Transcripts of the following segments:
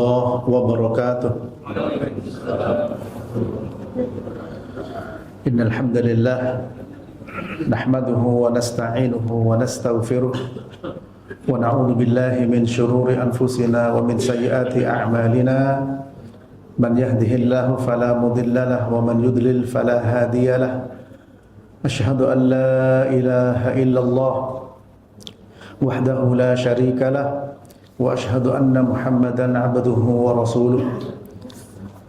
warahmatullahi wabarakatuh. Innal hamdalillah nahmaduhu wa nasta'inuhu wa nastaghfiruh wa na'udzu billahi min shururi anfusina wa min sayyiati a'malina. Man yahdihillahu fala mudilla lahu wa man yudlil fala hadiya lahu. Asyhadu an la ilaha illallah wahdahu la syarika lahu wa asyhadu anna Muhammadan abduhu wa rasuluh.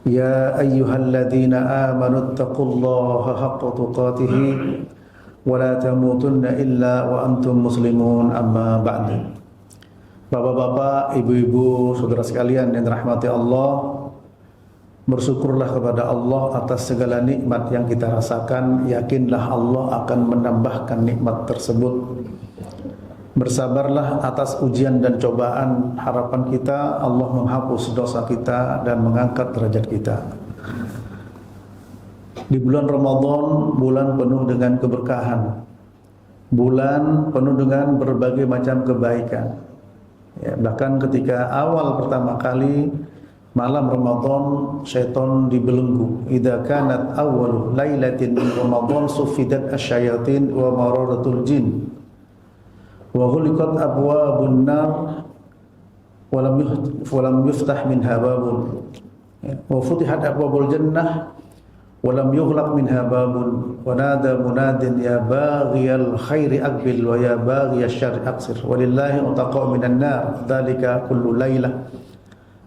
Ya ayyuhalladzina amanu taqullaha haqqa tuqatih wa la tamutunna illa wa antum muslimun, amma ba'du. Bapak-bapak, ibu-ibu, saudara sekalian yang dirahmati Allah, bersyukurlah kepada Allah atas segala nikmat yang kita rasakan. Yakinlah Allah akan menambahkan nikmat tersebut. Bersabarlah atas ujian dan cobaan. Harapan kita Allah menghapus dosa kita dan mengangkat derajat kita. Di bulan Ramadan, bulan penuh dengan keberkahan, bulan penuh dengan berbagai macam kebaikan. Ya, bahkan ketika awal pertama kali malam Ramadan, syaitan dibelenggu. Idza kanat awwalu lailatin min Ramadan sufidat asyayatin wa mararatul jin wa ghuliqat abwabun nar wa lam yuftah minha babun wa futihat abwabul jannah wa lam yughlaq minha babun wa nada munadin ya baghiyal khairi aqbil wa ya baghiyash syarri aqsir walillahi utaqa minan nar dzalika kullu lailah.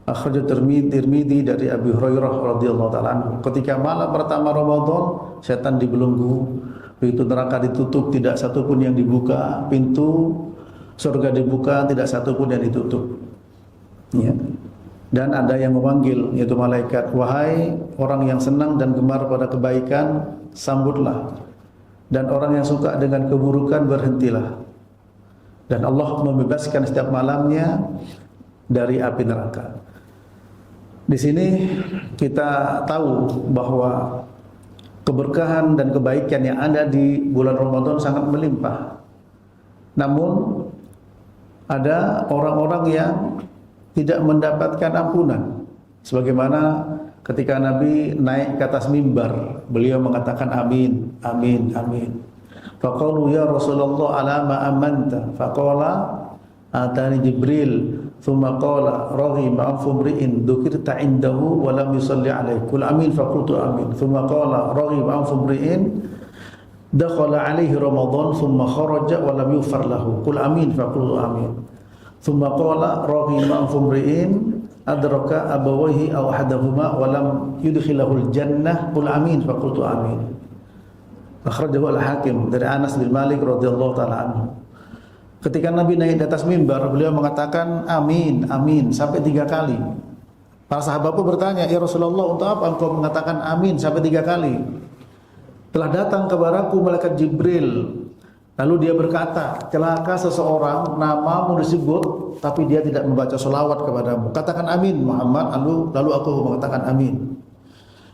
Akhrajat Tirmidzi dari Abi Hurairah radhiyallahu taala anhu. Ketika malam pertama Ramadan, setan dibelenggu, pintu neraka ditutup, tidak satu pun yang dibuka, pintu surga dibuka, tidak satu pun yang ditutup. Ya. Dan ada yang memanggil, yaitu malaikat, wahai orang yang senang dan gemar pada kebaikan, sambutlah. Dan orang yang suka dengan keburukan, berhentilah. Dan Allah membebaskan setiap malamnya dari api neraka. Di sini kita tahu bahwa keberkahan dan kebaikan yang ada di bulan Ramadan sangat melimpah. Namun ada orang-orang yang tidak mendapatkan ampunan. Sebagaimana ketika Nabi naik ke atas mimbar, beliau mengatakan amin, amin, amin. Faqalu ya Rasulullah alama amanta? Faqala atani Jibril. Thumma qala raghima anfumri'in dzukirta indahu wa lam yusalli alaihi qul amin faqultu amin. Thumma qala raghima anfumri'in dakhala alaihi ramadan thumma kharaja wa lam yughfar lahu qul amin faqultu amin. Thumma qala raghima anfumri'in adraka abawayhi aw ahadahuma wa lam yudkhilahul jannah qul amin faqultu amin. Akhrajahu al-Hakim dari Anas bin Malik radhiyallahu taala anhu. Ketika Nabi naik di atas mimbar, beliau mengatakan amin, amin sampai 3 kali. Para sahabat pun bertanya, ya Rasulullah, untuk apa engkau mengatakan amin sampai 3 kali? Telah datang kepadaku malaikat Jibril. Lalu dia berkata, celaka seseorang namamu disebut, tapi dia tidak membaca sholawat kepadamu. Katakan amin Muhammad. Lalu aku mengatakan amin.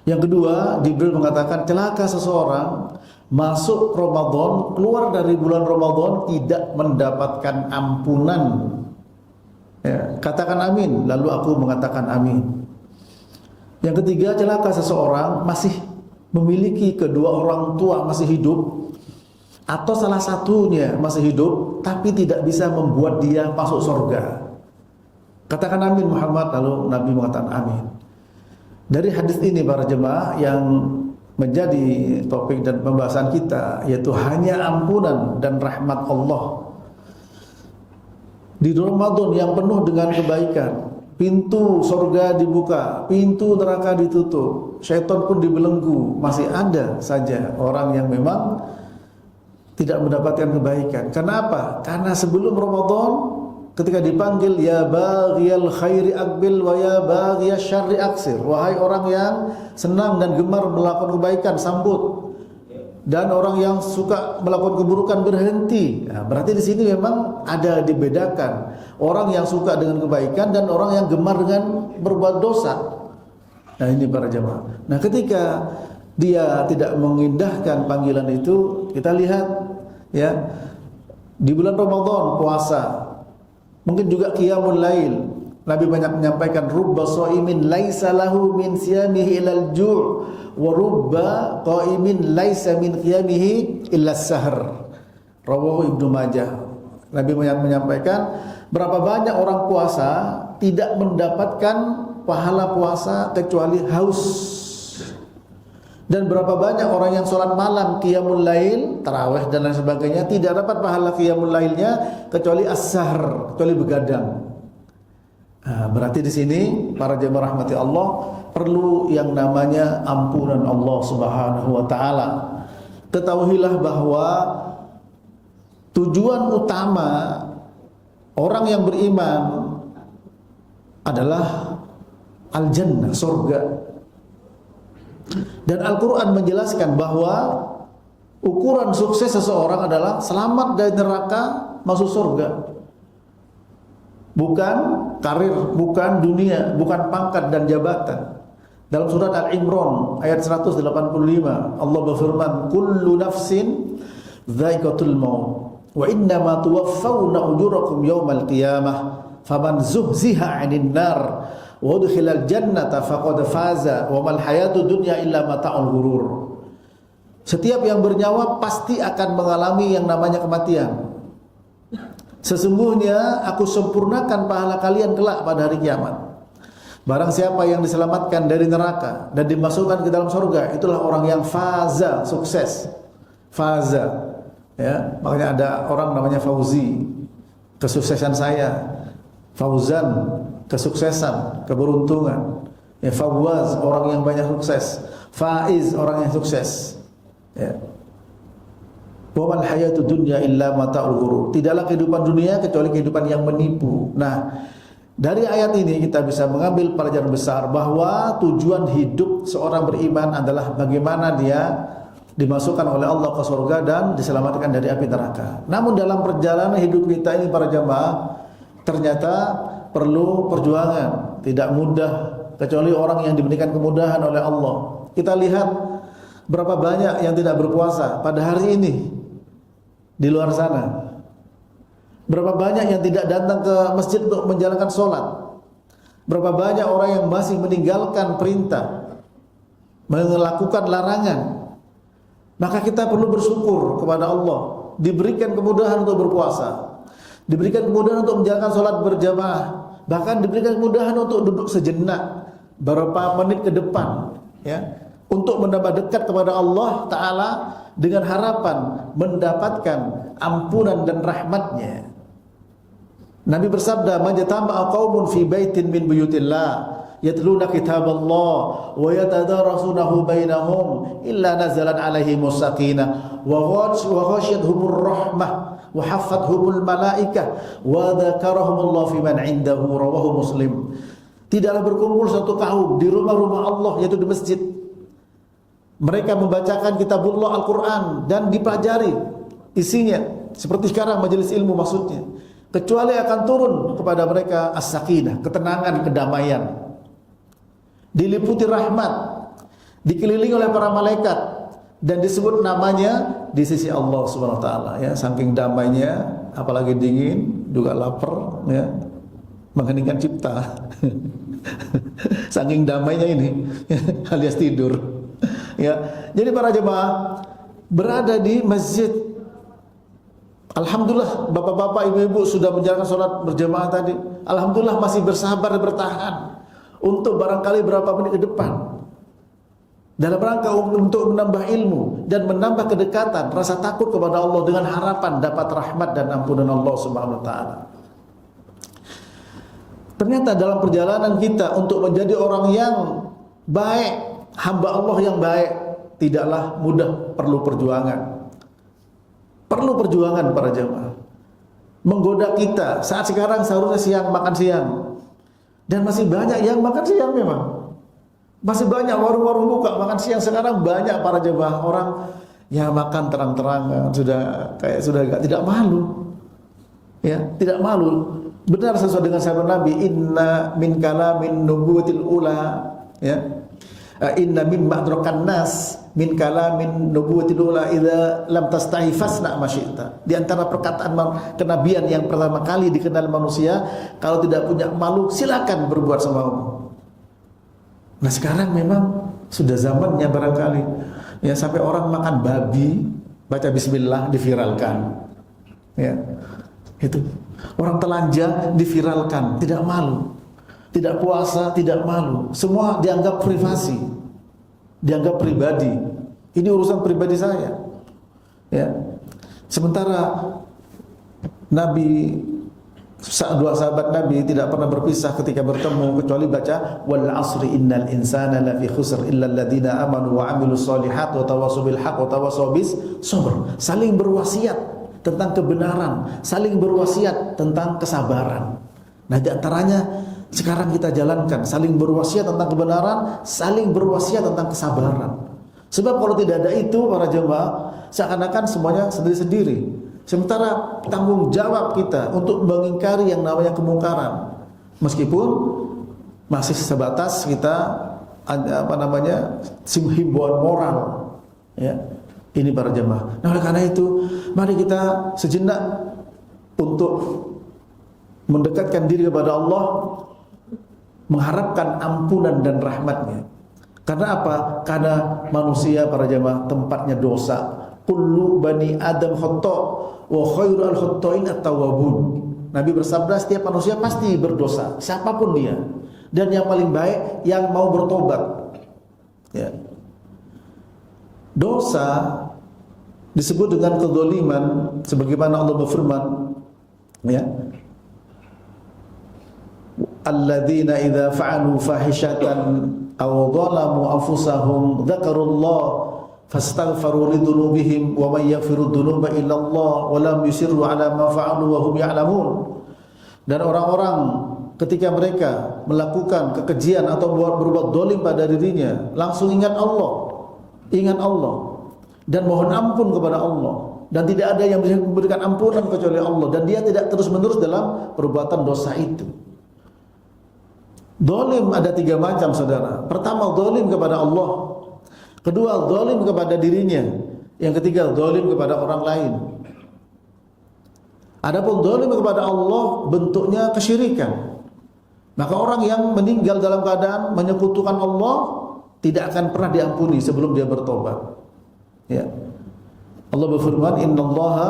Yang kedua, Jibril mengatakan, celaka seseorang masuk Ramadan, keluar dari bulan Ramadan tidak mendapatkan ampunan. Ya, katakan amin. Lalu aku mengatakan amin. Yang ketiga, celaka seseorang masih memiliki kedua orang tua masih hidup, atau salah satunya masih hidup, tapi tidak bisa membuat dia masuk surga. Katakan amin Muhammad. Lalu Nabi mengatakan amin. Dari hadis ini para jemaah yang menjadi topik dan pembahasan kita, yaitu hanya ampunan dan rahmat Allah di Ramadan yang penuh dengan kebaikan. Pintu surga dibuka, pintu neraka ditutup, syaitan pun dibelenggu. Masih ada saja orang yang memang tidak mendapatkan kebaikan. Kenapa? Karena sebelum Ramadan ketika dipanggil ya baghiyal khairi aqbil wa ya baghiyash syarri aqsir, wahai orang yang senang dan gemar melakukan kebaikan, sambut. Dan orang yang suka melakukan keburukan, berhenti. Nah, berarti di sini memang ada dibedakan orang yang suka dengan kebaikan dan orang yang gemar dengan berbuat dosa. Nah, ini para jemaah. Nah, ketika dia tidak mengindahkan panggilan itu, kita lihat ya, di bulan Ramadan puasa, mungkin juga qiyamul lail, Nabi banyak menyampaikan rubba shaimin laisa lahu min siyamihi ilal ju' wa rubba qaimin laisa min qiyamihi illa sahr. Rawahu Ibnu Majah. Nabi banyak menyampaikan berapa banyak orang puasa tidak mendapatkan pahala puasa kecuali haus. Dan berapa banyak orang yang sholat malam qiyamul lail, tarawih dan lain sebagainya tidak dapat pahala qiyamul lailnya kecuali as-sahr, kecuali begadang. Nah, berarti di sini para jemaah rahmati Allah perlu yang namanya ampunan Allah Subhanahu wa taala. Ketahuilah bahwa tujuan utama orang yang beriman adalah al-jannah, surga. Dan Al-Quran menjelaskan bahwa ukuran sukses seseorang adalah selamat dari neraka, masuk surga. Bukan karir, bukan dunia, bukan pangkat dan jabatan. Dalam surat Al-Imran ayat 185 Allah berfirman, kullu nafsin dha'iqatul maut wa innama tuwaffawna ujurakum yawmal qiyamah faman zuhziha 'anil nar wa udkhilal jannata faqad faza wa mal hayatud dunya illa mata'ul ghurur. Setiap yang bernyawa pasti akan mengalami yang namanya kematian. Sesungguhnya aku sempurnakan pahala kalian kelak pada hari kiamat. Barang siapa yang diselamatkan dari neraka dan dimasukkan ke dalam surga, itulah orang yang faza, sukses. Faza. Ya, makanya ada orang namanya Fauzi, kesuksesan saya. Fauzan, kesuksesan, keberuntungan. Ya, Fawaz, orang yang banyak sukses. Faiz, orang yang sukses. Ya. Wa mal hayatud dunya illa mata'ul ghurur. Tidaklah kehidupan dunia kecuali kehidupan yang menipu. Nah, dari ayat ini kita bisa mengambil pelajaran besar bahwa tujuan hidup seorang beriman adalah bagaimana dia dimasukkan oleh Allah ke surga dan diselamatkan dari api neraka. Namun dalam perjalanan hidup kita ini para jamaah ternyata perlu perjuangan, tidak mudah kecuali orang yang diberikan kemudahan oleh Allah. Kita lihat berapa banyak yang tidak berpuasa pada hari ini di luar sana. Berapa banyak yang tidak datang ke masjid untuk menjalankan sholat. Berapa banyak orang yang masih meninggalkan perintah, melakukan larangan. Maka kita perlu bersyukur kepada Allah, diberikan kemudahan untuk berpuasa, diberikan kemudahan untuk menjalankan sholat berjamaah, bahkan diberikan kemudahan untuk duduk sejenak beberapa menit ke depan, ya, untuk menambah dekat kepada Allah Ta'ala dengan harapan mendapatkan ampunan dan rahmatnya. Nabi bersabda, "Majtama'a qaumun fi baitin min buyutillah yatluna kitaballah wa yatadarasunahu bainahum illa nazalat 'alaihimus sakinah wa ghashiyatuhumur rahmah wa haffathumul malaikah wa dzakarahumullahu fi man 'indahu." Rawahu Muslim. Tidaklah berkumpul satu kaum di rumah-rumah Allah, yaitu di masjid. Mereka membacakan kitabullah Al-Quran dan dipelajari isinya, seperti sekarang majelis ilmu maksudnya, kecuali akan turun kepada mereka as-sakinah, ketenangan, kedamaian, diliputi rahmat, dikelilingi oleh para malaikat, dan disebut namanya di sisi Allah Subhanahu wa taala, ya, saking damainya, apalagi dingin, juga lapar, ya, mengheningkan cipta. Saking damainya ini, alias tidur. Ya, jadi para jemaah berada di masjid. Alhamdulillah bapak-bapak, ibu-ibu sudah menjalankan sholat berjamaah tadi. Alhamdulillah masih bersabar dan bertahan untuk barangkali berapa menit ke depan, dalam rangka untuk menambah ilmu dan menambah kedekatan, rasa takut kepada Allah dengan harapan dapat rahmat dan ampunan Allah Subhanahu wa taala. Ternyata dalam perjalanan kita untuk menjadi orang yang baik, hamba Allah yang baik, tidaklah mudah, perlu perjuangan. Perlu perjuangan para jemaah. Menggoda kita saat sekarang seharusnya siang makan siang, dan masih banyak yang makan siang memang. Masih banyak warung-warung buka makan siang sekarang, banyak para jemaah orang ya makan terang-terangan, sudah tidak malu. Ya, tidak malu. Benar sesuai dengan sabda Nabi, inna min kalamin nubuwatil ula, ya, inna mimma adrakan nas min kalamin nubuwatil ula idza lam tastahi fasna ma syi'ta. Di antara perkataan kenabian yang pertama kali dikenal manusia, kalau tidak punya malu silakan berbuat semaumu. Nah sekarang memang sudah zamannya barangkali ya, sampai orang makan babi baca bismillah diviralkan. Ya. Itu. Orang telanjang diviralkan, tidak malu. Tidak puasa, tidak malu. Semua dianggap privasi. Dianggap pribadi. Ini urusan pribadi saya. Ya. Sementara Nabi, dua sahabat Nabi tidak pernah berpisah ketika bertemu kecuali baca wal asri innal insana lafi khusr illa alladziina amanu wa 'amilus shalihat wa tawassaw bil haqq wa tawassaw bis sabr. Saling berwasiat tentang kebenaran, saling berwasiat tentang kesabaran. Nah, di antaranya sekarang kita jalankan saling berwasiat tentang kebenaran, saling berwasiat tentang kesabaran. Sebab kalau tidak ada itu para jemaah, seakan-akan semuanya sendiri-sendiri. Sementara tanggung jawab kita untuk mengingkari yang namanya kemungkaran, meskipun masih sebatas kita himbauan moral, ya. Ini para jemaah. Nah, oleh karena itu, mari kita sejenak untuk mendekatkan diri kepada Allah, mengharapkan ampunan dan rahmatnya. Karena apa? Karena manusia para jemaah tempatnya dosa. Kullu bani Adam khata' wa khairul khata'in at-tawwabun. Nabi bersabda setiap manusia pasti berdosa, siapapun dia. Dan yang paling baik yang mau bertobat. Ya. Dosa disebut dengan kedzaliman sebagaimana Allah berfirman, ya. Alladzina idza fa'alu fahishatan aw dhalamu anfusahum dzakarullah fastaghfaru lidzunubihim wa may yaghfiru dzunuba illa Allah wa lam yusirru ala ma fa'alu wa hum ya'lamun. Dan orang-orang ketika mereka melakukan kekejian atau berbuat zalim pada dirinya, langsung ingat Allah. Ingat Allah dan mohon ampun kepada Allah, dan tidak ada yang bisa memberikan ampunan kecuali Allah, dan dia tidak terus-menerus dalam perbuatan dosa itu. Zalim ada tiga macam, saudara. Pertama, zalim kepada Allah. Kedua, zalim kepada dirinya. Yang ketiga, zalim kepada orang lain. Adapun zalim kepada Allah bentuknya kesyirikan. Maka orang yang meninggal dalam keadaan menyekutukan Allah tidak akan pernah diampuni sebelum dia bertobat. Ya. Allah berfirman, "Innallaha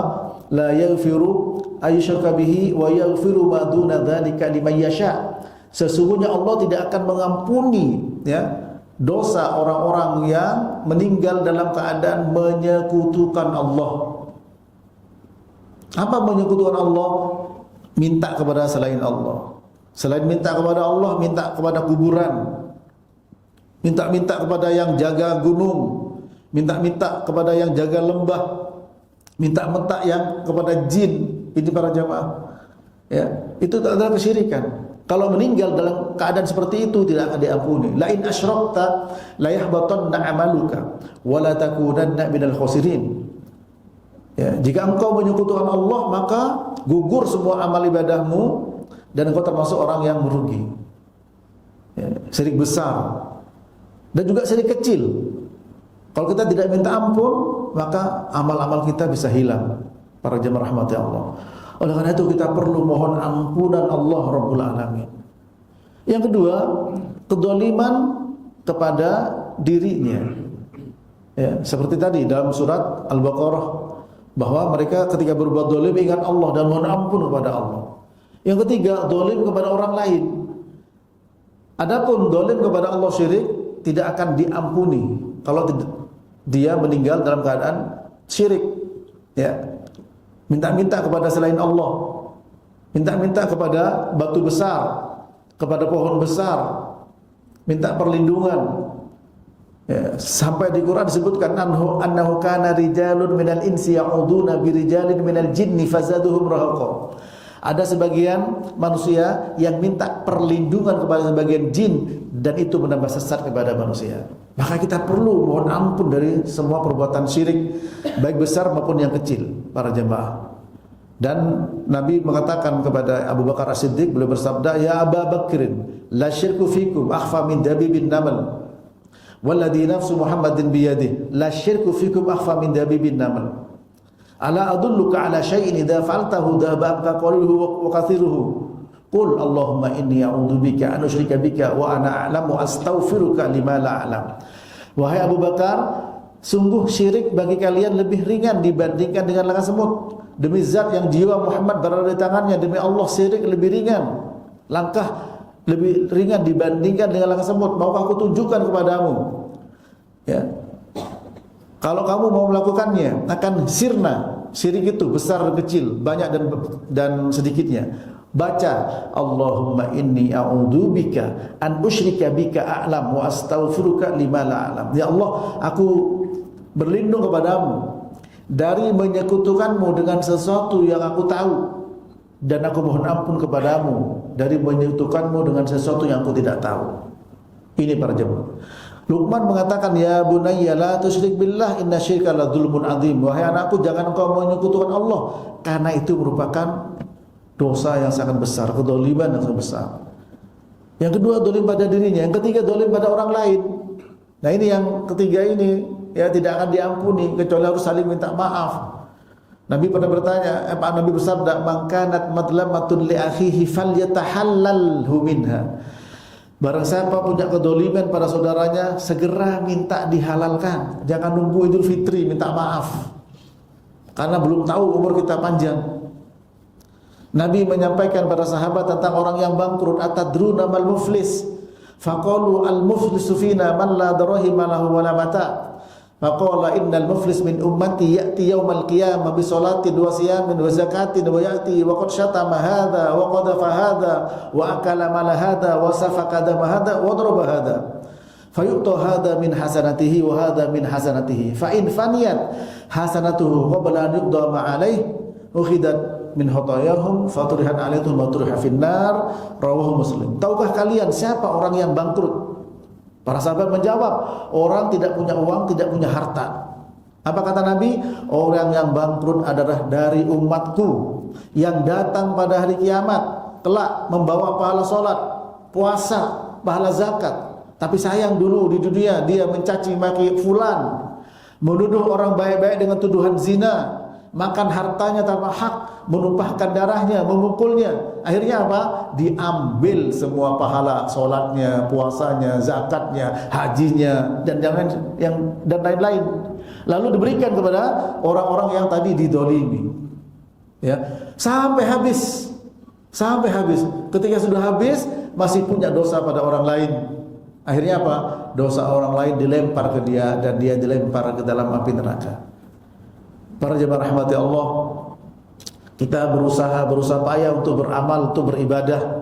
la yaghfiru ayyushraka bihi wa yaghfiru ma duna dzalika liman yasha." Sesungguhnya Allah tidak akan mengampuni, ya, dosa orang-orang yang meninggal dalam keadaan menyekutukan Allah. Apa menyekutukan Allah? Minta kepada selain Allah. Selain minta kepada Allah, minta kepada kuburan. Minta-minta kepada yang jaga gunung, minta-minta kepada yang jaga lembah, minta-minta yang kepada jin. Ini para jamaah, ya, itu adalah kesyirikan. Kalau meninggal dalam keadaan seperti itu tidak akan diampuni. La in asyrakta la yahbatanna 'amaluka wa la takunanna minal khasirin. Ya, jika engkau menyekutukan Allah, maka gugur semua amal ibadahmu dan engkau termasuk orang yang merugi. Ya, syirik besar. Dan juga syirik kecil. Kalau kita tidak minta ampun, maka amal-amal kita bisa hilang. Para jemaah rahmati Allah. Oleh karena itu kita perlu mohon ampunan Allah Rabbul Alamin. Yang kedua, kedzaliman kepada dirinya. Ya, seperti tadi dalam surat Al-Baqarah, bahwa mereka ketika berbuat zalim ingat Allah dan mohon ampun kepada Allah. Yang ketiga, zalim kepada orang lain. Adapun zalim kepada Allah syirik tidak akan diampuni kalau dia meninggal dalam keadaan syirik. Ya. Minta-minta kepada selain Allah, minta-minta kepada batu besar, kepada pohon besar, minta perlindungan. Ya. Sampai di Quran disebutkan annahu kana rijalun minal insi ya'uduna birijalin minal jinni fazaduhum rahaqa. Ada sebagian manusia yang minta perlindungan kepada sebagian jin dan itu menambah sesat kepada manusia. Maka kita perlu mohon ampun dari semua perbuatan syirik, baik besar maupun yang kecil, para jemaah. Dan Nabi mengatakan kepada Abu Bakar As-Siddiq, beliau bersabda, "Ya Aba Bakrin, la syirku fikum akhfa min dabibin namal." Walladzi nafsu Muhammadin biyadihi la syirku fikum akhfa min dabibin namal. Ala adulluka ala syai'in idza fa'altahu dhahaba anka qaliluhu wa kathiruhu. Qul Allahumma inni a'udzubika an usyrika bika wa ana a'lamu astaghfiruka lima la a'lam. Wahai Abu Bakar, sungguh syirik bagi kalian lebih ringan dibandingkan dengan langkah semut. Demi zat yang jiwa Muhammad berada di tangannya, demi Allah syirik lebih ringan. Langkah lebih ringan dibandingkan dengan langkah semut. Maukah aku tunjukkan kepadamu? Ya. Kalau kamu mau melakukannya, akan sirna. Syirik itu besar dan kecil, banyak dan sedikitnya. Baca Allahumma inni a'udzubika an usyrika bika a'lam wa astaghfiruka lima la a'lam. Ya Allah, aku berlindung kepadamu dari menyekutukanmu dengan sesuatu yang aku tahu, dan aku mohon ampun kepadamu dari menyekutukanmu dengan sesuatu yang aku tidak tahu. Ini para jemaah. Luqman mengatakan, ya bunayya la tusyrik billah inna syirka la dzulmun adzim. Wahai anakku, jangan engkau menyekutukan Allah, karena itu merupakan dosa yang sangat besar, kedzaliman yang sangat besar. Yang kedua, dolim pada dirinya. Yang ketiga, dolim pada orang lain. Nah, ini yang ketiga ini ya tidak akan diampuni kecuali harus saling minta maaf. Nabi pernah bertanya, Nabi bersabda, "Man kanat madlamatun li akhihi falyatahallalhu minha." Barang siapa punya kedoliman pada saudaranya, segera minta dihalalkan. Jangan nunggu Idul Fitri minta maaf, karena belum tahu umur kita panjang. Nabi menyampaikan pada sahabat tentang orang yang bangkrut, atadruna mal muflis? Faqalu al muflisu fina man la darahima lahu wa la mata. Faqala innal muflis min ummati ya'ti yaumal qiyamah bi salatin wa siyamin wa zakatin wa ya'ti wa qad syatama hadha wa qadhafa hadha wa akala mala hadha wa safaka dama hadha wa daraba hadha. Fayu'ta hadha min hasanatihi wa hadha min hasanatihi. Fa in faniyat hasanatuhu qabla an yuqda ma alayhi ukhidat min khatayahum faturihat alaihim wa turiha finnar. Rawahu Muslim. Tahukah kalian siapa orang yang bangkrut? Para sahabat menjawab, orang tidak punya uang, tidak punya harta. Apa kata Nabi? Orang yang bangkrut adalah dari umatku yang datang pada hari kiamat kelak membawa pahala salat, puasa, pahala zakat. Tapi sayang dulu di dunia dia mencaci maki fulan, menuduh orang baik-baik dengan tuduhan zina, makan hartanya tanpa hak, menumpahkan darahnya, memukulnya. Akhirnya apa? Diambil semua pahala solatnya, puasanya, zakatnya, hajinya, dan lain-lain. Lalu diberikan kepada orang-orang yang tadi didolimi. Ya, sampai habis. Ketika sudah habis, masih punya dosa pada orang lain. Akhirnya apa? Dosa orang lain dilempar ke dia, dan dia dilempar ke dalam api neraka. Para jemaah rahmati Allah, kita berusaha payah untuk beramal, untuk beribadah,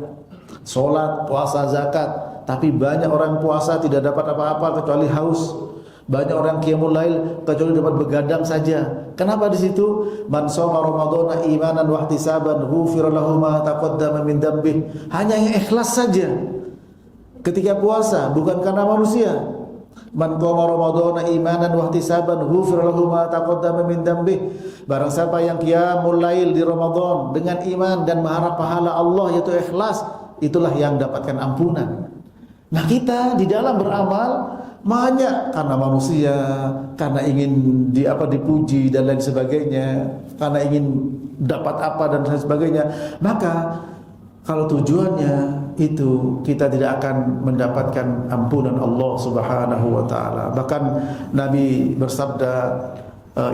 sholat, puasa, zakat. Tapi banyak orang puasa tidak dapat apa-apa kecuali haus. Banyak orang qiyamul lail kecuali dapat begadang saja. Kenapa di situ? Man shoma ramadhana imanan wa ihtisaban ghufira lahu ma taqaddama min dhanbihi. Hanya yang ikhlas saja ketika puasa, bukan karena manusia. Man qama ramadhana imanan wa ihtisaban ghufira lahu ma taqaddama min dhanbihi. Barang siapa yang qiyamul lail di Ramadan dengan iman dan mengharap pahala Allah, yaitu ikhlas, itulah yang dapatkan ampunan. Nah, kita di dalam beramal banyak karena manusia, karena ingin dipuji dan lain sebagainya, karena ingin dapat apa dan lain sebagainya. Maka kalau tujuannya itu, kita tidak akan mendapatkan ampunan Allah Subhanahu wa taala. Bahkan Nabi bersabda,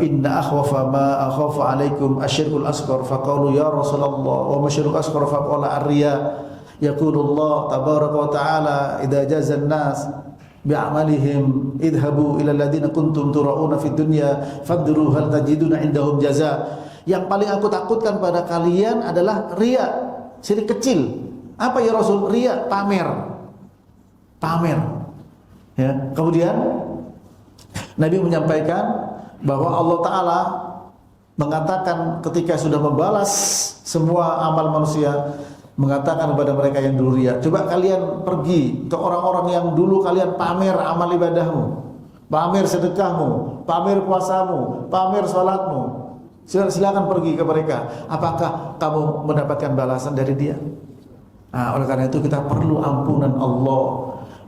inna akhwafa ma akhafa alaikum asyirkul asghar. Faqalu ya Rasulullah wa masyirkul asghar? Faqala ar-riya. Yaqulullah tabaraka wa taala idza jaza an-nas bi'amalihim idhabu ila alladhina kuntum turauna fid dunya fadru hal tajiduna indahum jaza. Yang paling aku takutkan pada kalian adalah riya, syirik kecil. Apa ya Rasul? Riya, pamer. Ya. Kemudian Nabi menyampaikan bahwa Allah Ta'ala mengatakan ketika sudah membalas semua amal manusia, mengatakan kepada mereka yang dulu riya, coba kalian pergi ke orang-orang yang dulu kalian pamer amal ibadahmu, pamer sedekahmu, pamer puasamu, pamer salatmu. Silakan pergi ke mereka. Apakah kamu mendapatkan balasan dari dia? Nah, oleh karena itu kita perlu ampunan Allah,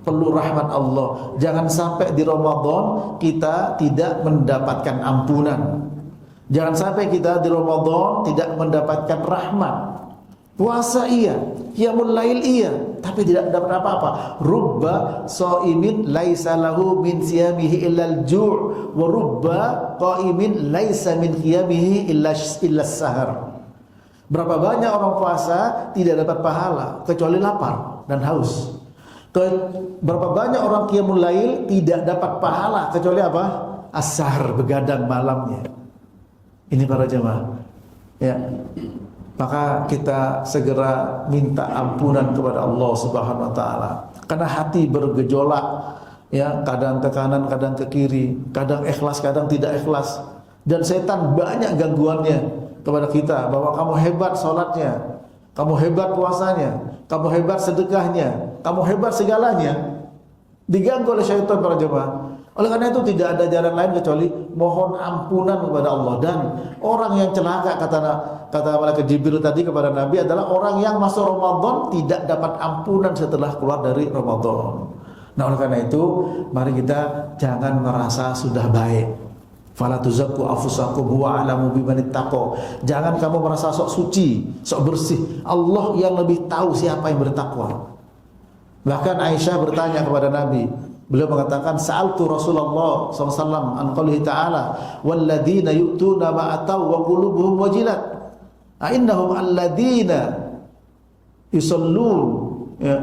perlu rahmat Allah. Jangan sampai di Ramadan kita tidak mendapatkan ampunan. Jangan sampai kita di Ramadan tidak mendapatkan rahmat. Puasa iya, qiyamul lail iya, tapi tidak dapat apa-apa. Rubba shaimin laisa lahu min siyamihi illal ju' wa rubba qaimin laisa min qiyamihi illa sahar. Berapa banyak orang puasa tidak dapat pahala kecuali lapar dan haus. Berapa banyak orang qiyamul lail tidak dapat pahala kecuali apa? As-sahar, begadang malamnya. Ini para jemaah. Ya. Maka kita segera minta ampunan kepada Allah Subhanahu wa taala. Karena hati bergejolak, ya, kadang ke kanan, kadang ke kiri, kadang ikhlas, kadang tidak ikhlas. Dan setan banyak gangguannya kepada kita, bahwa kamu hebat salatnya, kamu hebat puasanya, kamu hebat sedekahnya, kamu hebat segalanya. Diganggu oleh syaitan para jemaah. Oleh karena itu tidak ada jalan lain kecuali mohon ampunan kepada Allah. Dan orang yang celaka, kata malaikat Jibril tadi kepada Nabi, adalah orang yang masuk Ramadan tidak dapat ampunan setelah keluar dari Ramadan. Nah, oleh karena itu mari kita jangan merasa sudah baik. Fala tuzakku anfusakum huwa a'lamu biman ittaqa. Jangan kamu merasa sok suci, sok bersih. Allah yang lebih tahu siapa yang bertakwa. Bahkan Aisyah bertanya kepada Nabi, beliau mengatakan, sa'altu Rasulullah SAW an qoulihi ta'ala walladzina yu'tuna ma ataw wa qulubuhum wajilat a'innahum alladzina yusallun, ya,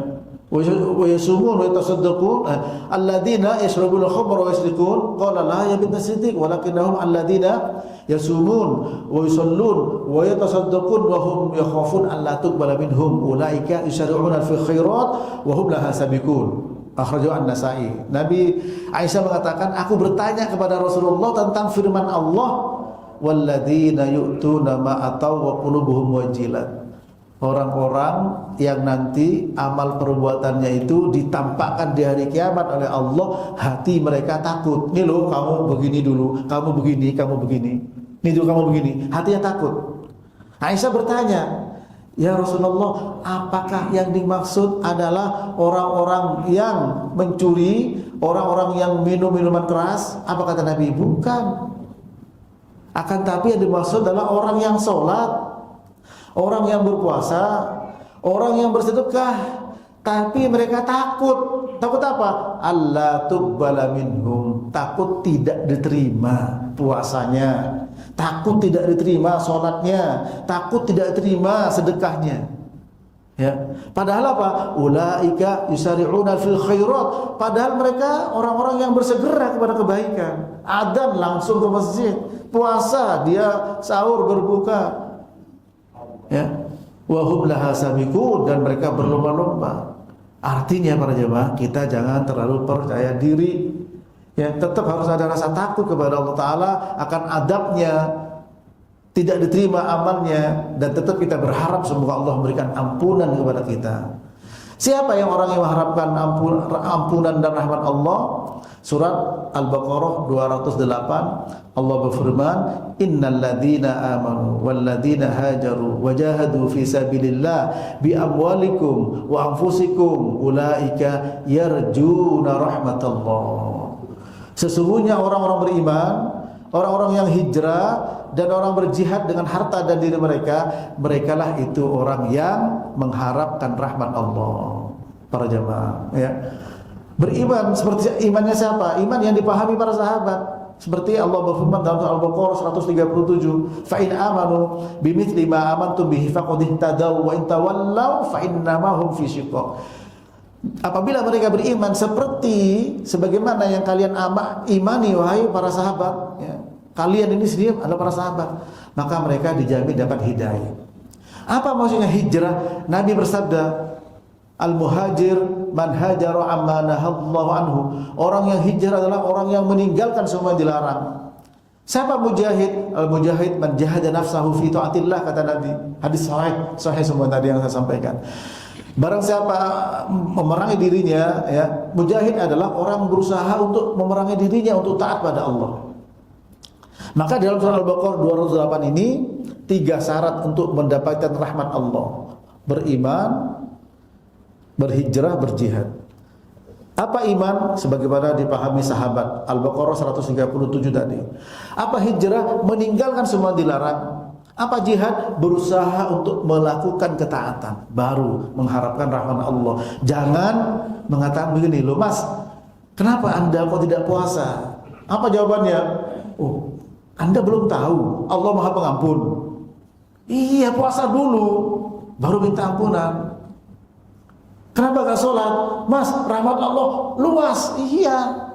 wa yasumun wa yatasaddaqun alladzina yashrabuna khamra wa yasriqun. Qala la ya bint Siddiq walakinnahum alladzina yasumun wa yusallun wa yatasaddaqun wa hum yakhafun an la tuqbala minhum ulaika yusari'una fi khairat wa hum laha sabiqun. Akhrajahu An-Nasa'i. Nabi Aisyah mengatakan, aku bertanya kepada Rasulullah tentang firman Allah, walladzina yu'tuna ma ataw wa qulubuhum wajilat. Orang-orang yang nanti amal perbuatannya itu ditampakkan di hari kiamat oleh Allah, hati mereka takut. Nih loh, kamu begini dulu, kamu begini, kamu begini. Nih dulu kamu begini, hatinya takut. Aisyah bertanya, ya Rasulullah, apakah yang dimaksud adalah orang-orang yang mencuri, orang-orang yang minum minuman keras? Apa kata Nabi? Bukan. Akan tapi yang dimaksud adalah orang yang sholat, orang yang berpuasa, orang yang bersedekah, tapi mereka takut. Takut apa? Allah tuqbala minhum. Takut tidak diterima puasanya, takut tidak diterima sholatnya, takut tidak diterima sedekahnya. Ya. Padahal apa? Ulaika yusari'una fil khairat. Padahal mereka orang-orang yang bersegera kepada kebaikan. Adzan langsung ke masjid, puasa dia sahur berbuka. Ya. Wa hum laha sabiqun, dan mereka berlomba-lomba. Artinya para jemaah, kita jangan terlalu percaya diri. Ya, tetap harus ada rasa takut kepada Allah Ta'ala akan adabnya, tidak diterima amalnya, dan tetap kita berharap semoga Allah memberikan ampunan kepada kita. Siapa yang orang yang mengharapkan ampunan dan rahmat Allah? Surat Al-Baqarah 208, Allah berfirman, innal ladzina amanu wal ladzina hajaru wajahadu fi sabilillah bi amwalikum wa anfusikum ulaika yarjuna rahmatallah. Sesungguhnya orang-orang beriman, orang-orang yang hijrah dan orang berjihad dengan harta dan diri mereka, merekalah itu orang yang mengharapkan rahmat Allah. Para jemaah, ya. Beriman seperti imannya siapa? Iman yang dipahami para sahabat. Seperti Allah berfirman dalam surah Al-Baqarah 137, fa in amanu bimithli ma amantum bihi faqad ihtadaw wa in tawallaw fa innama hum fi shiqaq. Apabila mereka beriman seperti sebagaimana yang kalian imani wahai para sahabat, ya, kalian ini sendiri adalah para sahabat, maka mereka dijamin dapat hidayah. Apa maksudnya hijrah? Nabi bersabda, al-muhajir man hajara amma nahallahu anhu. Orang yang hijrah adalah orang yang meninggalkan semua yang dilarang. Siapa mujahid? Al-mujahid man jahada nafsahu fi taatillah, kata Nabi. Hadis sahih semua tadi yang saya sampaikan. Barang siapa memerangi dirinya, ya, mujahid adalah orang berusaha untuk memerangi dirinya untuk taat pada Allah. Maka dalam surah Al-Baqarah 208 ini 3 syarat untuk mendapatkan rahmat Allah: beriman, berhijrah, berjihad. Apa iman? Sebagaimana dipahami sahabat, Al-Baqarah 137 tadi. Apa hijrah? Meninggalkan semua dilarang. Apa jihad? Berusaha untuk melakukan ketaatan, baru mengharapkan rahmat Allah. Jangan mengatakan begini, loh mas, kenapa anda kok tidak puasa? Apa jawabannya? Oh, anda belum tahu Allah Maha Pengampun. Iya, puasa dulu, baru minta ampunan. Kenapa gak sholat? Mas, rahmat Allah luas. Iya,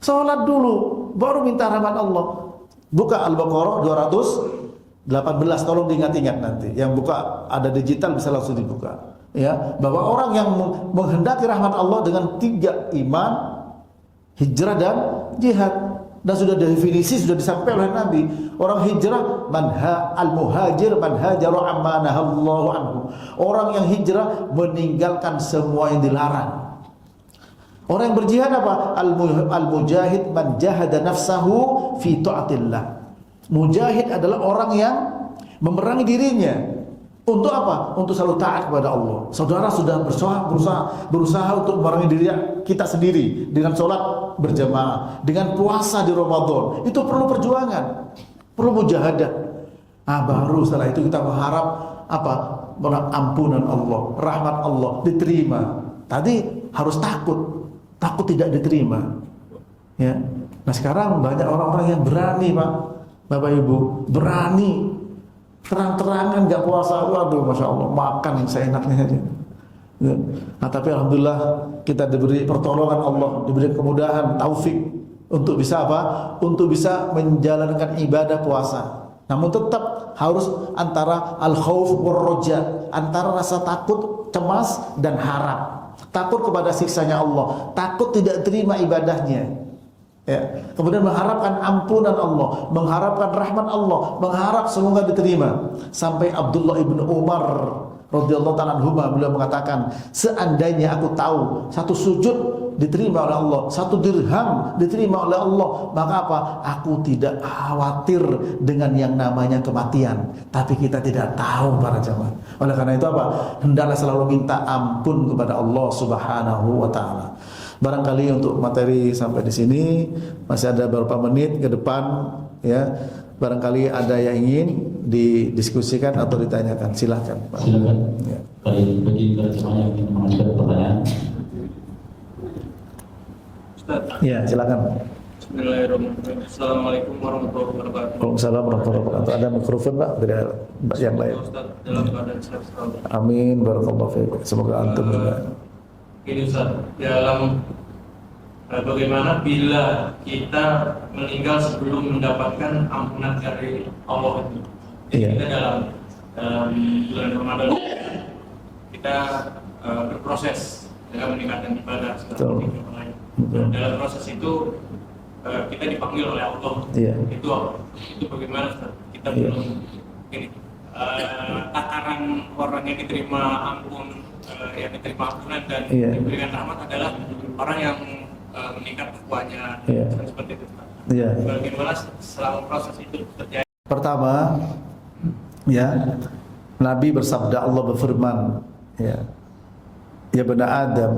sholat dulu, baru minta rahmat Allah. Buka Al-Baqarah 218, tolong diingat-ingat nanti. Yang buka ada digital bisa langsung dibuka. Ya, bahwa orang yang menghendaki rahmat Allah dengan 3 iman, hijrah dan jihad. Dan sudah definisi, sudah disampaikan oleh Nabi. Orang hijrah, al-muhajir man hajara amma nahallahu anhu. Orang yang hijrah meninggalkan semua yang dilarang. Orang yang berjihad apa? Al-mujahid man jahada nafsahu fi ta'atillah. Mujahid adalah orang yang memerangi dirinya. Untuk apa? Untuk selalu taat kepada Allah. Saudara sudah berusaha untuk memerangi diri kita sendiri dengan sholat berjamaah, dengan puasa di Ramadan. Itu perlu perjuangan, perlu mujahadah. Baru setelah itu kita mengharap apa? Ampunan Allah, rahmat Allah diterima. Tadi harus takut tidak diterima. Ya. Nah sekarang banyak orang-orang yang berani, Pak, Bapak Ibu, berani. Terang-terangan gak puasa, waduh masya Allah, makan yang seenaknya aja. Nah tapi alhamdulillah kita diberi pertolongan Allah, diberi kemudahan, taufik untuk bisa apa? Untuk bisa menjalankan ibadah puasa. Namun tetap harus antara al-khauf war-roja, antara rasa takut, cemas dan harap. Takut kepada siksanya Allah, takut tidak terima ibadahnya. Ya. Kemudian mengharapkan ampunan Allah, mengharapkan rahmat Allah, mengharap semoga diterima. Sampai Abdullah ibnu Umar radhiyallahu ta'ala anhuma beliau mengatakan, seandainya aku tahu satu sujud diterima oleh Allah, satu dirham diterima oleh Allah, maka apa? Aku tidak khawatir dengan yang namanya kematian. Tapi kita tidak tahu para jamaah. Oleh karena itu apa? Hendaklah selalu minta ampun kepada Allah Subhanahu wa taala. Barangkali untuk materi sampai di sini masih ada beberapa menit ke depan, ya. Barangkali ada yang ingin didiskusikan atau ditanyakan, silakan. Silakan. Ya. Bagi semuanya yang ingin mengajukan pertanyaan. Ustaz. Ya, silakan. Bismillahirrahmanirrahim. Assalamualaikum warahmatullahi wabarakatuh. Waalaikumsalam warahmatullahi wabarakatuh. Ada mikrofon Pak dari yang lain. Ustaz, dalam keadaan sehat selalu. Amin, barakallahu fiik. Semoga antum juga. Ini Ustaz, dalam bagaimana bila kita meninggal sebelum mendapatkan ampunan dari Allah itu? Iya. Kita dalam bulan Ramadan kita berproses dengan meningkatkan ibadah segala macam yang lain. Dalam proses itu kita dipanggil oleh Allah. Iya. Itu bagaimana Ustaz? Kita belum ini takaran orang yang diterima yang diterima ampunan dan diberikan rahmat adalah orang yang meningkat takwanya, seperti itu. Iya. Bagaimana selama proses itu terjadi? Pertama, ya, Nabi bersabda, Allah berfirman, ya bani Adam,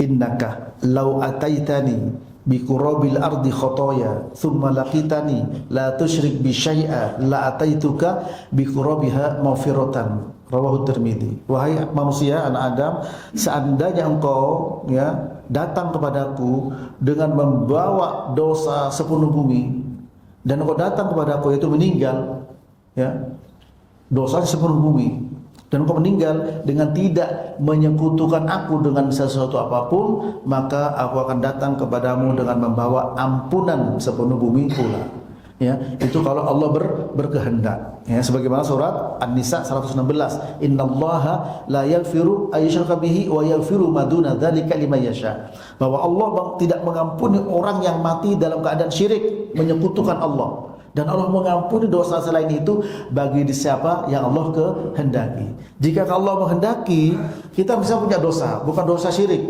innaka law ataitani bi qurabil ardi khotoya thumma laqitani la tusyrik bi syai'a la ataituka bi qurabiha maghfiratan. Rawahu Tirmidzi. Wahai manusia, anak Adam, seandainya engkau datang kepadaku dengan membawa dosa sepenuh bumi, dan engkau datang kepadaku yaitu meninggal, dosa sepenuh bumi, dan engkau meninggal dengan tidak menyekutukan aku dengan sesuatu apapun, maka aku akan datang kepadamu dengan membawa ampunan sepenuh bumi pula. Itu kalau Allah berkehendak. Sebagaimana surat An-Nisa 116, innallaha la yaghfiru ayyushraka bihi wa yaghfiru ma duna dzalika liman yasha. Bahwa Allah tidak mengampuni orang yang mati dalam keadaan syirik, menyekutukan Allah. Dan Allah mengampuni dosa selain itu bagi siapa yang Allah kehendaki. Jika Allah menghendaki, kita bisa punya dosa, bukan dosa syirik,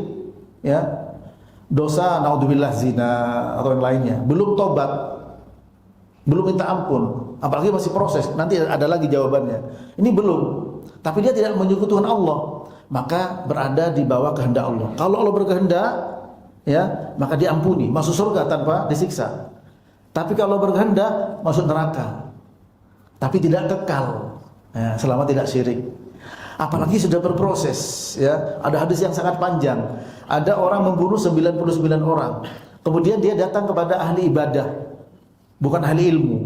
dosa naudzubillah zina atau yang lainnya, belum tobat, belum minta ampun, apalagi masih proses, nanti ada lagi jawabannya. Ini belum, tapi dia tidak menyekutukan Allah, maka berada di bawah kehendak Allah. Kalau Allah berkehendak, ya, maka diampuni, masuk surga tanpa disiksa. Tapi kalau berkehendak masuk neraka, tapi tidak kekal, ya, selama tidak syirik. Apalagi sudah berproses, ya. Ada hadis yang sangat panjang. Ada orang membunuh 99 orang. Kemudian dia datang kepada ahli ibadah, bukan ahli ilmu.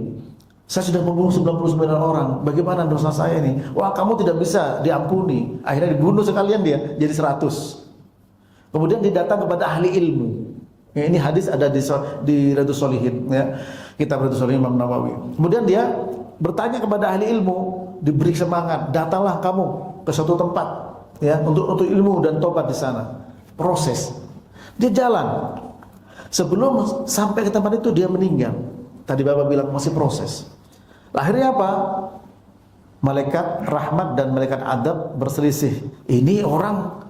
Saya sudah membunuh 99 orang. Bagaimana dosa saya ini? Wah, kamu tidak bisa diampuni. Akhirnya dibunuh sekalian dia jadi 100. Kemudian dia datang kepada ahli ilmu. Ya, ini hadis ada di Riyadhus Shalihin, ya. Kitab Riyadhus Shalihin Imam Nawawi. Kemudian dia bertanya kepada ahli ilmu, diberi semangat, datanglah kamu ke suatu tempat, ya, untuk ilmu dan tobat di sana. Proses. Dia jalan. Sebelum sampai ke tempat itu dia meninggal. Tadi Bapak bilang masih proses. Akhirnya apa? Malaikat rahmat dan malaikat adab berselisih. Ini orang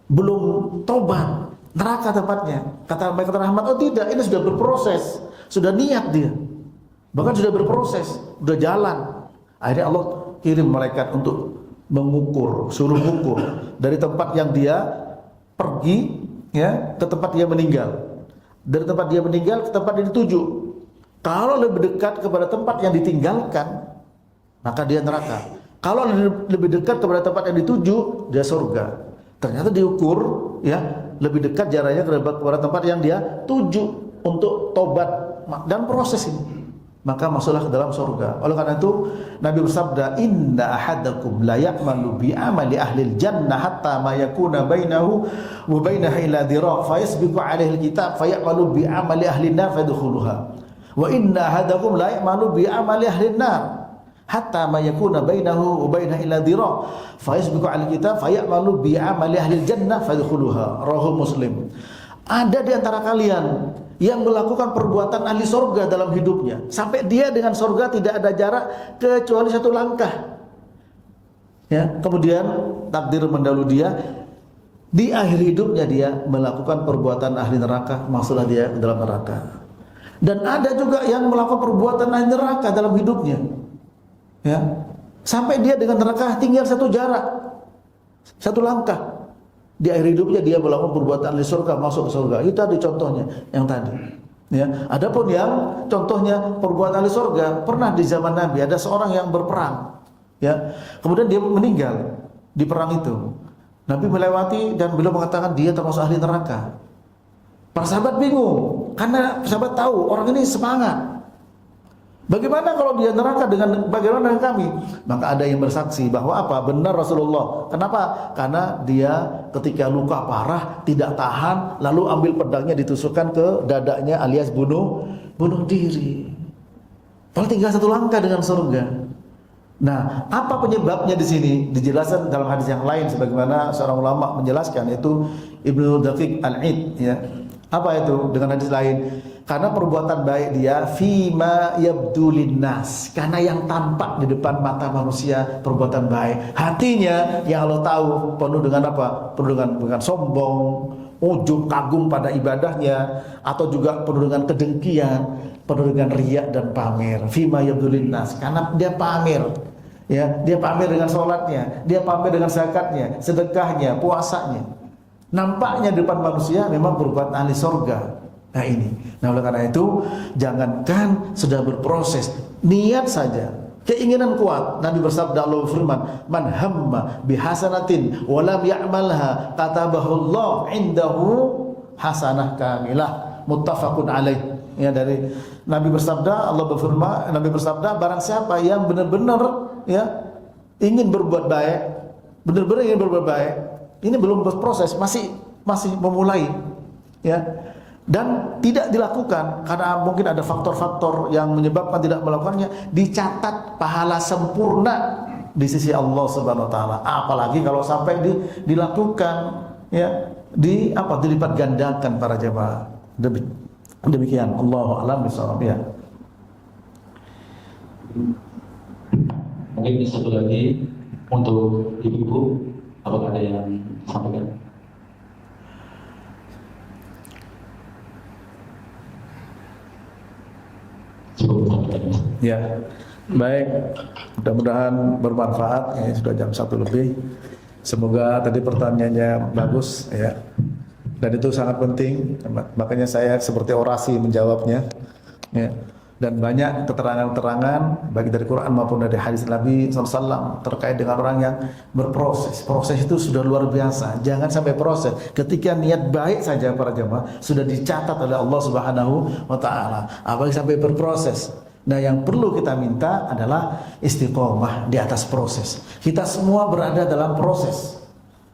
belum tobat, neraka tempatnya. Kata malaikat rahmat, oh tidak, ini sudah berproses, sudah niat dia, bahkan sudah berproses, sudah jalan. Akhirnya Allah kirim malaikat untuk mengukur, suruh mengukur dari tempat yang dia pergi, ya, ke tempat dia meninggal. Dari tempat dia meninggal ke tempat yang dituju. Kalau lebih dekat kepada tempat yang ditinggalkan, maka dia neraka. Kalau lebih dekat kepada tempat yang dituju, dia surga. Ternyata diukur, ya, lebih dekat jaraknya kepada tempat yang dia tuju untuk tobat dan proses ini. Maka masuklah ke dalam surga. Oleh karena itu Nabi bersabda, inna ahadakum la ya'malu bi amali ahli jannah hatta ma yakuna bainahu wa bainaha illa dhira' fa yasbiqu alaihi alkitab fa ya'malu bi amali ahli an-nar fa yadkhuluha. Wa inna ahadakum la ya'malu bi amali ahli an-nar hatta ma yakuna bainahu wa bainaha illa dhira' fa yasbiqu alkitab fa ya'malu bi amali ahli jannah fa yadkhuluha. Rawahu Muslim. Ada di antara kalian yang melakukan perbuatan ahli surga dalam hidupnya, sampai dia dengan surga tidak ada jarak kecuali 1 langkah. Ya, kemudian takdir mendahului dia, di akhir hidupnya dia melakukan perbuatan ahli neraka, masuklah dia ke dalam neraka. Dan ada juga yang melakukan perbuatan ahli neraka dalam hidupnya, ya, sampai dia dengan neraka tinggal 1 jarak, 1 langkah. Di akhir hidupnya dia melakukan perbuatan ahli surga, masuk ke surga. Itu tadi contohnya yang tadi. Ya, adapun yang contohnya perbuatan ahli surga, pernah di zaman Nabi ada seorang yang berperang, ya, kemudian dia meninggal di perang itu. Nabi melewati dan beliau mengatakan dia termasuk ahli neraka. Para sahabat bingung karena sahabat tahu orang ini semangat. Bagaimana kalau dia neraka bagaimana dengan kami? Maka ada yang bersaksi bahwa apa? Benar Rasulullah. Kenapa? Karena dia ketika luka parah tidak tahan, lalu ambil pedangnya ditusukkan ke dadanya alias bunuh diri. Kalau tinggal 1 langkah dengan surga. Nah, apa penyebabnya di sini? Dijelaskan dalam hadis yang lain sebagaimana seorang ulama menjelaskan, yaitu Ibnu Daqiq Al-Id, ya. Apa itu dengan hadis lain? Karena perbuatan baik dia fima yabdu linnas, karena yang tampak di depan mata manusia perbuatan baik. Hatinya yang Allah tahu penuh dengan apa? Penuh dengan sombong, ujub, kagum pada ibadahnya, atau juga penuh dengan kedengkian, penuh dengan riya dan pamer. Fima yabdu linnas, karena dia pamer. Ya, dia pamer dengan sholatnya, dia pamer dengan zakatnya, sedekahnya, puasanya. Nampaknya di depan manusia memang berbuat ahli surga. Nah ini. Nah oleh karena itu jangankan sudah berproses, niat saja, keinginan kuat. Nabi bersabda, Allah berfirman, man hamma bihasanatin wa lam ya'malha katabahu Allah indahu hasanah kamilah. Muttafaqun alaih. Ya, dari Nabi bersabda, Allah berfirman, Nabi bersabda, barang siapa yang benar-benar, ya, ingin berbuat baik, benar-benar ingin berbuat baik, ini belum berproses, masih memulai, ya, dan tidak dilakukan karena mungkin ada faktor-faktor yang menyebabkan tidak melakukannya, dicatat pahala sempurna di sisi Allah Subhanahu wa taala. Apalagi kalau sampai dilakukan, ya, dilipat gandakan para jemaah. Demikian, Allahu a'lam bishawab, ya. Mungkin satu lagi untuk ibu-ibu, apakah ada yang sampaikan? Ya, baik. Mudah-mudahan bermanfaat. Ya, sudah jam 1 lebih. Semoga tadi pertanyaannya bagus, ya. Dan itu sangat penting, makanya saya seperti orasi menjawabnya. Ya. Dan banyak keterangan-keterangan baik dari Quran maupun dari hadis Nabi SAW terkait dengan orang yang berproses. Proses itu sudah luar biasa. Jangan sampai proses. Ketika niat baik saja para jemaah sudah dicatat oleh Allah Subhanahu wa Ta'ala. Apalagi sampai berproses. Nah, yang perlu kita minta adalah istiqomah di atas proses. Kita semua berada dalam proses.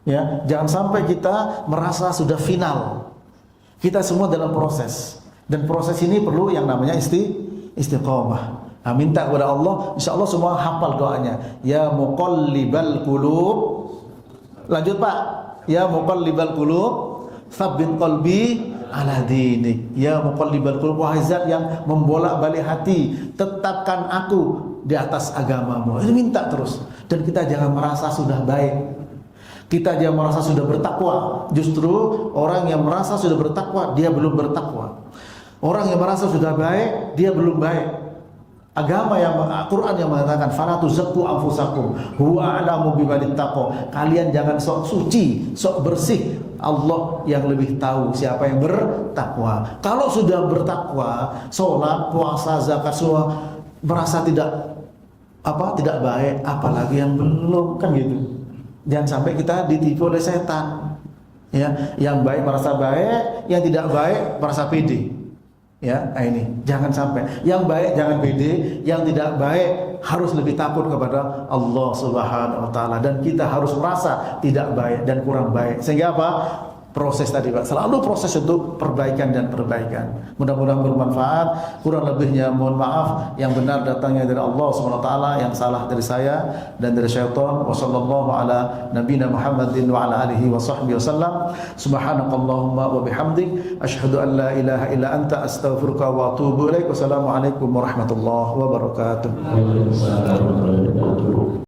Ya, jangan sampai kita merasa sudah final. Kita semua dalam proses. Dan proses ini perlu yang namanya istiqomah. Nah, minta kepada Allah, insya Allah semua hafal doanya. Ya muqallibal qulub. Lanjut Pak. Ya muqallibal qulub, tsabbit qalbi ala dinik. Ya muqallibal qulub, wahai zat yang membolak-balik hati, tetapkan aku di atas agamamu. Itu minta terus. Dan kita jangan merasa sudah baik. Kita jangan merasa sudah bertakwa. Justru orang yang merasa sudah bertakwa, dia belum bertakwa. Orang yang merasa sudah baik, dia belum baik. Agama yang Al-Quran yang mengatakan fala tuzakku anfusakum huwa a'lamu biman ittaqa. Kalian jangan sok suci, sok bersih. Allah yang lebih tahu siapa yang bertakwa. Kalau sudah bertakwa, sholat, puasa, zakat semua merasa tidak baik, apalagi yang belum, kan gitu. Jangan sampai kita ditipu oleh setan. Ya, yang baik merasa baik, yang tidak baik merasa pede. Ya, ini jangan sampai. Yang baik jangan pede, yang tidak baik harus lebih takut kepada Allah Subhanahu wa Ta'ala. Dan kita harus merasa tidak baik dan kurang baik. Sehingga apa? Proses tadi Pak, selalu proses untuk perbaikan dan perbaikan. Mudah-mudahan bermanfaat. Kurang lebihnya mohon maaf. Yang benar datangnya dari Allah Subhanahu wa Ta'ala, yang salah dari saya dan dari syaitan. Wassallallahu ala nabiyina Muhammadin wa ala alihi wa sahbihi wasallam. Subhanakallahumma wa bihamdik asyhadu an la ilaha illa anta astaghfiruka wa atubu ilaik. Wassalamualaikum warahmatullahi wabarakatuh.